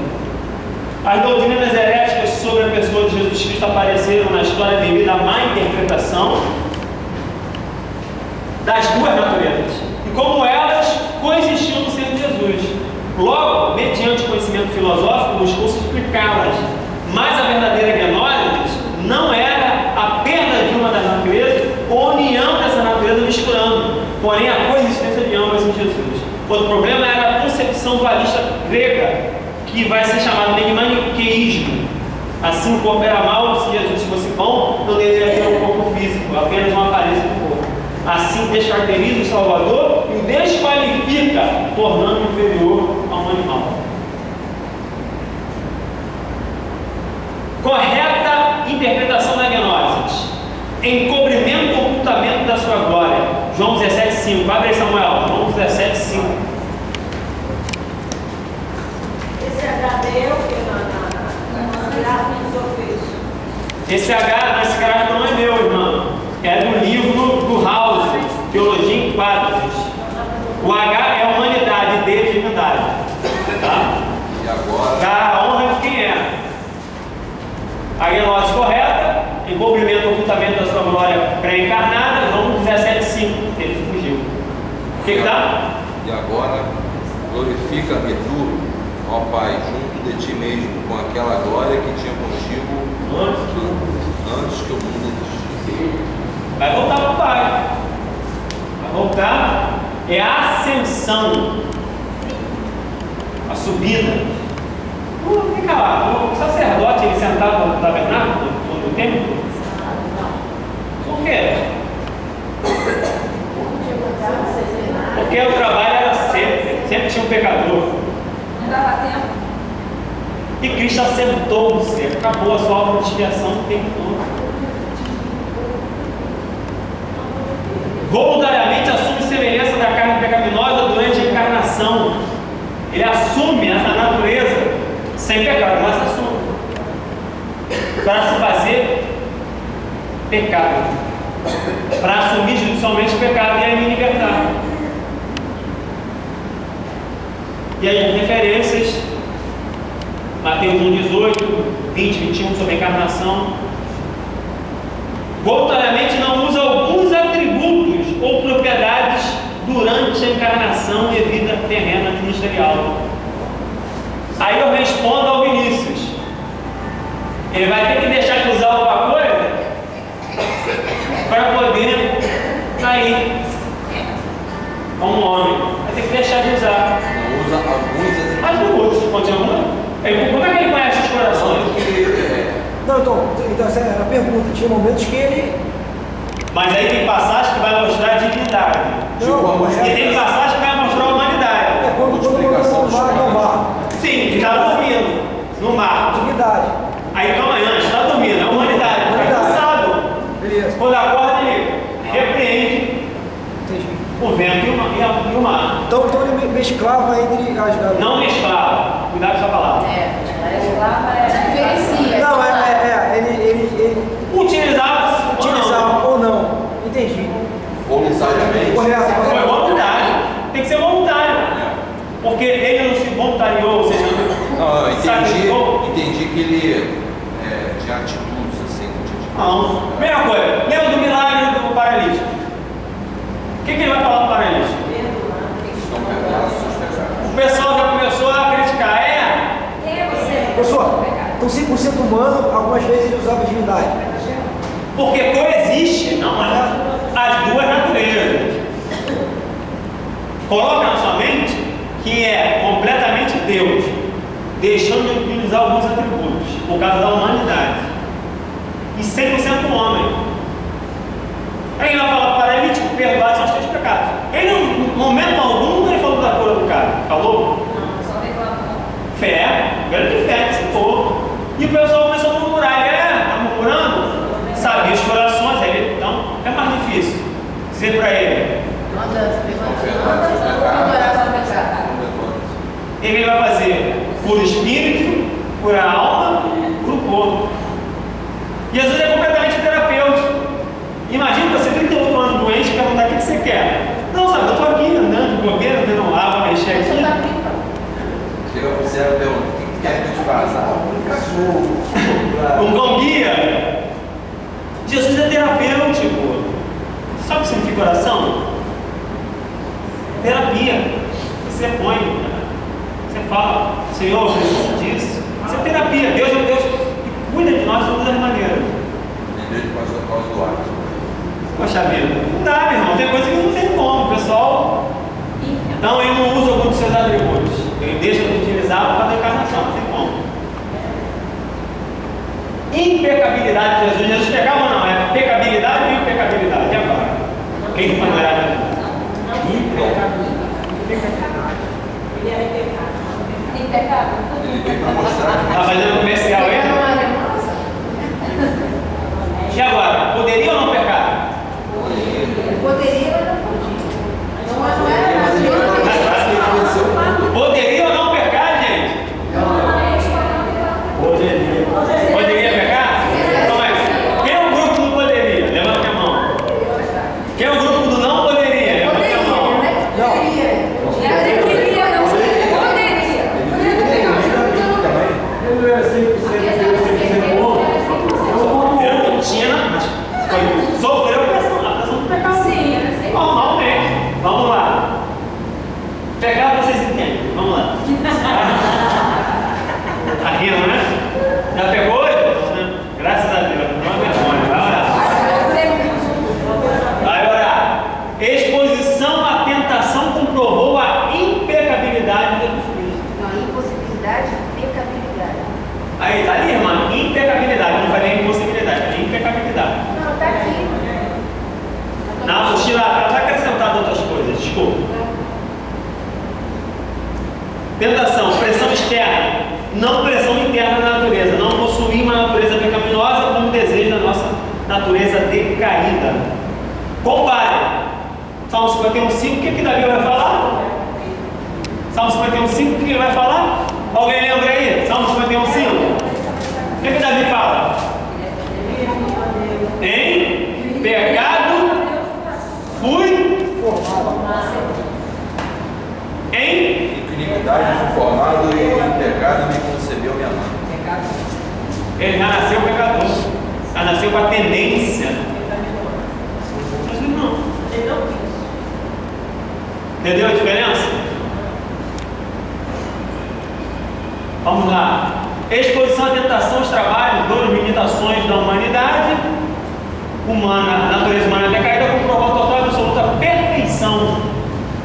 As doutrinas heréticas sobre a pessoa de Jesus Cristo apareceram na história devido à má interpretação das duas naturezas e como elas coexistiam no ser de Jesus. Logo, mediante conhecimento filosófico, buscou-se explicá-las, mas a verdadeira gnose não era a perda de uma das naturezas ou a união dessa natureza misturando, porém a coexistência de ambas em Jesus. Outro problema era a concepção dualista grega, que vai ser chamada de maniqueísmo. Assim, o corpo era mau, se Jesus fosse bom, não deveria ter um corpo físico, apenas uma aparência do corpo. Assim, descaracteriza o Salvador e o desqualifica, tornando inferior a um animal. Correta interpretação da gnose. Encobrimento ou ocultamento da sua glória. João 17,5. Abre aí, Samuel. João 17,5. Esse HD é o que na gráfica do seu fez? Esse gráfico não é meu, irmão. É do livro do House, Teologia em Quadros. O H é a humanidade, D é divindade. Tá? e agora Dá a honra de quem é. A gnose correta, encobrimento ou ocultamento da sua glória pré-encarnada, João 17,5. Ele fugiu. O que está? E agora glorifica-me tu, ó Pai, junto de ti mesmo, com aquela glória que tinha contigo antes que o mundo existisse. Vai voltar para o Pai. Vai voltar. É a ascensão. A subida. Fica lá. O sacerdote, ele sentava no tabernáculo, no templo? Por quê? Porque o trabalho era sempre tinha um pecador. Não dava tempo. E Cristo assentou no céu, acabou a sua obra de expiação o tempo todo. Voluntariamente assume semelhança da carne pecaminosa durante a encarnação. Ele assume essa natureza sem pecado, mas assume para se fazer pecado, para assumir judicialmente o pecado e aí me libertar. E aí referências, Mateus 1,18, 20, 21 sobre a encarnação. Voluntariamente não usa alguns atributos ou propriedades durante a encarnação e vida terrena ministerial. Aí eu respondo ao Vinícius. Ele vai ter que deixar de usar alguma coisa para poder sair como homem. Vai ter que deixar de usar. Não usa alguns Mas não outros, continua. Como é que ele conhece os corações? Não, então essa era a pergunta. Tinha momentos que ele... Mas aí tem passagem que vai mostrar a divindade. Não, E tem passagem que vai mostrar a humanidade. É quando todo mundo no mar. Sim, está dormindo no mar. Atividade. Aí calma aí, está dormindo, é a humanidade. Está Humanidade. cansado. Beleza. Quando acorda, ele repreende Entendi. o vento e o mar. Então ele mesclava entre as... Não mesclava. Cuidado com essa palavra. A escrava é. Diferencia. Não, ele Utilizava utilizava ou não. Entendi. Correto. Foi voluntário. Tem que ser voluntário. Porque ele não se voluntariou, ou seja, Não, eu sacrificou. entendi que ele tinha atitudes assim. Não. Primeira coisa, lembra do milagre do paralítico? O que ele vai falar do paralítico? Estão perdoados os seus pecados. O pessoal já começou a criticar. Quem é você? Pessoal, então 100% humano, algumas vezes ele usava divindade. Porque coexiste, não é? As duas naturezas. Coloca na sua mente que é completamente Deus, deixando de utilizar alguns atributos, por causa da humanidade. E 100% homem. Aí ele vai falar para ele, tipo, perdoar são os teus pecados. Ele, no momento algum, ele falou da cura do cara. Falou? Não, só reclamou. Fé, grande fé que se for. E o pessoal começou a murmurar. Ele está murmurando, sabia os corações. Aí ele, então, é mais difícil dizer para ele. O que ele vai fazer? Por espírito, por alma, por corpo. Jesus é completamente terapêutico. Imagina você 38 anos doente e perguntar o que você quer. Não, sabe, eu estou aqui andando de bobeira, tendo água, mexer aqui. Chega para o céu e pergunta: o que quer que a gente faça? Um cachorro. Um cão guia. Jesus é terapêutico. Sabe o que significa oração? Terapia. Você põe, você fala, Senhor, eu preciso disso. Isso é terapia. Deus é um Deus que cuida de nós de todas as maneiras. Lembrei do pastor Paulo Duarte. Poxa vida, não dá, meu irmão. Tem coisa que não tem como. O pessoal, então, ele não usa algum dos seus atributos. Ele deixa de utilizar por causa da encarnação. Não tem como. Impecabilidade de Jesus. Jesus pecava ou não? É pecabilidade ou impecabilidade? E agora? Quem não vai olhar? Ele era impecável. Impecável. Ele veio para mostrar que Está fazendo comercial aí? E agora? Poderia ou não pecar? Poderia, mas não podia. Não era mas ele venceu o mundo. Poderia ou não pecar, gente? Poderia pecar? Então, mas quem é o grupo do poderia? Levanta a mão. Quem é o grupo do não poderia? Levanta a mão. Ele queria, não poderia. Ele não era 100% Deus, 100% homem. Eu não tinha, mas sofreu a pressão do pecado. Sim, Normalmente. Vamos lá. Pecar vocês entendem. Vamos lá. Tá rindo, né? Já pegou hoje? Graças a Deus. Não é vergonha. Vai orar. Vai orar. Exposição à tentação comprovou a impecabilidade de Jesus Cristo. Não, impossibilidade, pecabilidade. Aí, tá ali, irmã. Impecabilidade. Não falei impossibilidade, falei impecabilidade. Não, tá aqui. Na apostila, ela está acrescentando outras coisas. Desculpa. Tentação, pressão externa, não pressão interna na natureza. Não possuir uma natureza pecaminosa como desejo da nossa natureza decaída. Compare. Salmo 51,5, o que Davi vai falar? Salmo 51,5, o que ele vai falar? Alguém lembra aí? Salmo 51,5. O que Davi fala? Em pecado fui em Iniquidade fui formado e em pecado me concebeu minha mãe. ele já nasceu pecador, já nasceu com a tendência. Jesus não. Ele não quis. Entendeu a diferença? Vamos lá. Exposição à tentação, os trabalhos, dores, limitações da humanidade humana, a natureza humana decaída, comprovou total e absoluta perfeição.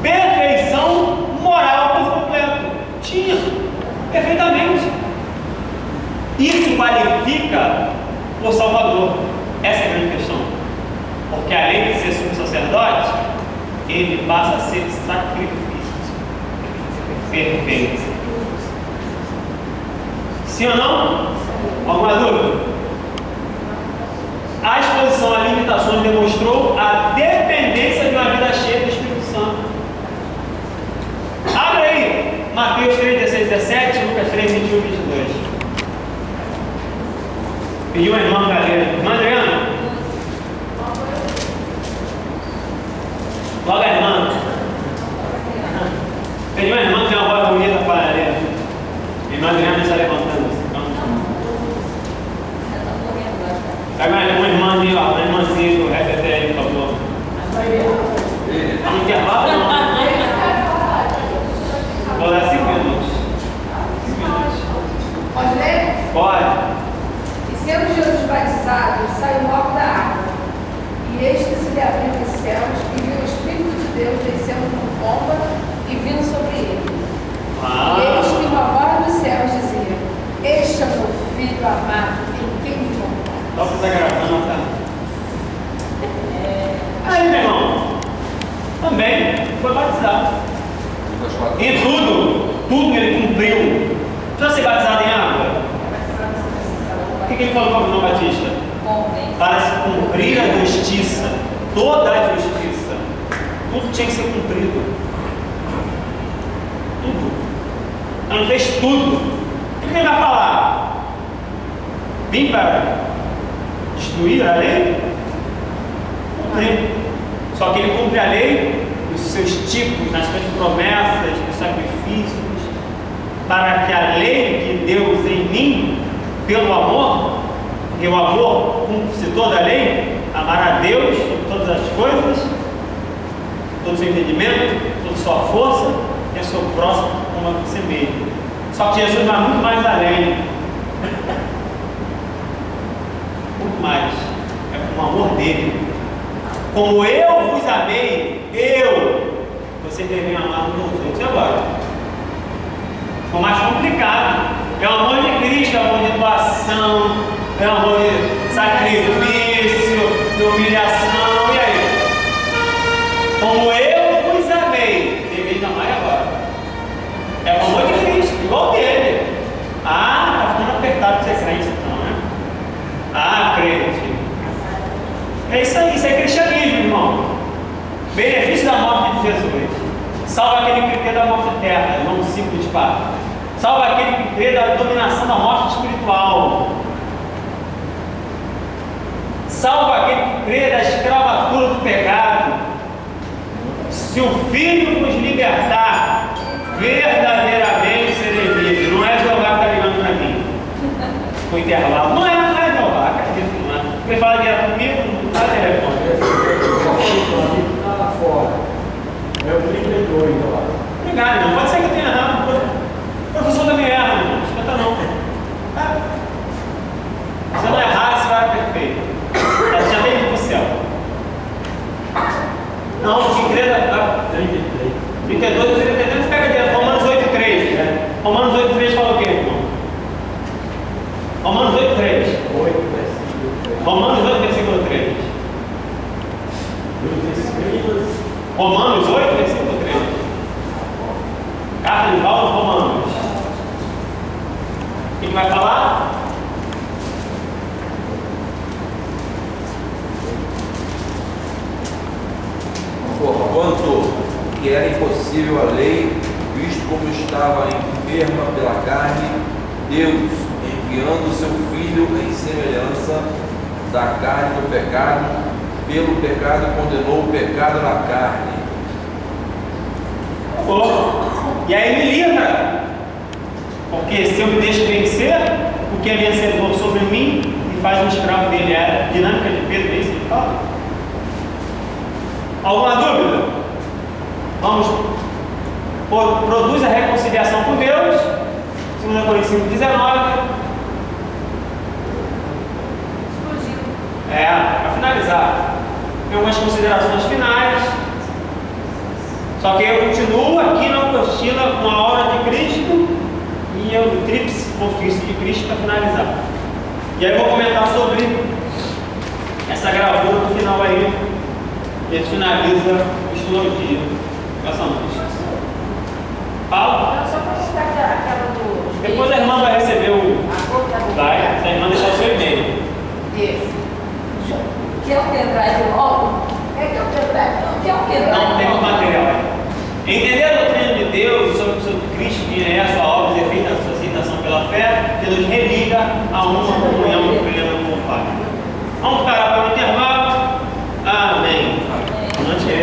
Perfeição moral por completo. Tinha. Perfeitamente. Isso qualifica o Salvador. Essa é a grande questão. Porque além de ser sumo sacerdote, ele passa a ser sacrifício. Perfeito. Sim ou não? Alguma dúvida? A exposição a limitações demonstrou a dependência de uma vida cheia do Espírito Santo. Abre aí, Mateus 3, 16, 17, Lucas 3, 21, 22. Pediu a irmã para ler. Irmã Adriana? Logo irmãzinha, a irmãzinha do repete aí, por favor. Intervalo não. Vou dar 5 minutos. 5 minutos. Pode ler? Pode. E sendo Jesus batizado, saiu logo da água. E eis que se lhe abriram os céus, e viu o Espírito de Deus descendo com pomba e vindo sobre ele. E eis que uma voz dos céus dizia: Este é meu filho amado, em quem me comprar. Só para estar gravando, tá? Aí, meu irmão, também foi batizado. Em tudo ele cumpriu. Precisa ser batizado em água? O que ele falou para o João Batista? Para se cumprir a justiça, toda a justiça. Tudo tinha que ser cumprido. Tudo. Ele fez tudo. O que ele vai falar? Vim para destruir a lei? Cumprir. Só que ele cumpre a lei nos seus tipos, nas suas promessas, nos sacrifícios, para que a lei de Deus em mim, pelo amor, e o amor cumpre-se toda a lei, amar a Deus sobre todas as coisas, todo o seu entendimento, toda a sua força, e a seu próximo como a você mesmo. Só que Jesus vai muito mais além. Muito mais. É com o amor dele. Como eu vos amei, vocês devem amar uns aos outros. Agora, ficou mais complicado. É o amor de Cristo, é o amor de doação, é o amor de sacrifício, de humilhação. E aí? Como eu vos amei, deveis amar agora. É o amor de Cristo, igual dele. Ah, está ficando apertado para ser crente então, né? Ah, crente. É isso aí, isso é cristianismo, irmão. Benefício da morte de Jesus. Salva aquele que crê da morte eterna, João 5:24. Salva aquele que crê da dominação da morte espiritual. Salva aquele que crê da escravatura do pecado. Se o Filho vos libertar, verdadeiramente sereis livres. Não é Jeová que está ligando para mim. O intervalo. Não é Jeová, acredito, não é. Quem fala direto comigo, não está telefone. Está lá fora. É o 32, eu acho. Obrigado, irmão. Pode ser que eu tenha errado. O professor também erra, irmão. Não escuta não. Se não errar, você vai perfeito. Ela já tem que ir para o céu. Não, o que crê da 33. 32 e 33 pega dentro. Romanos 8:3. Né? Romanos 8:3 fala o quê, irmão? Romanos 8:3. 8, versículo 3. Romanos 8, versículo 3. Romanos 8, versículo 3. Carta de Paulo aos Romanos. O que vai falar? Porquanto que era impossível a lei, visto como estava enferma pela carne, Deus, enviando o seu Filho em semelhança da carne do pecado, pelo pecado condenou o pecado na carne. E aí me livra. Porque se eu me deixo vencer, o que é vencedor sobre mim e faz um escravo dele. É a dinâmica de Pedro, é isso que ele fala? Alguma dúvida? Vamos. Produz a reconciliação com Deus. 2 Coríntios 5:19. Para finalizar, tem algumas considerações finais. Só que eu continuo aqui na apostila com a obra de Cristo e o tríplice ofício de Cristo para finalizar. E aí eu vou comentar sobre essa gravura no final aí, que finaliza o Histologia. Essa noite. Fala. Não, só para citar aquela do... Depois a irmã vai receber o. Vai, a irmã deixar o seu e-mail. Isso. Que é o pendrive logo? É que eu quero. Que é o pendrive? Não tem o material aí. Entender a doutrina de Deus sobre Cristo, que é a sua obra e efeito da sua aceitação pela fé, que nos religa a uma comunhão plena com o Pai. Vamos parar para o intervalo.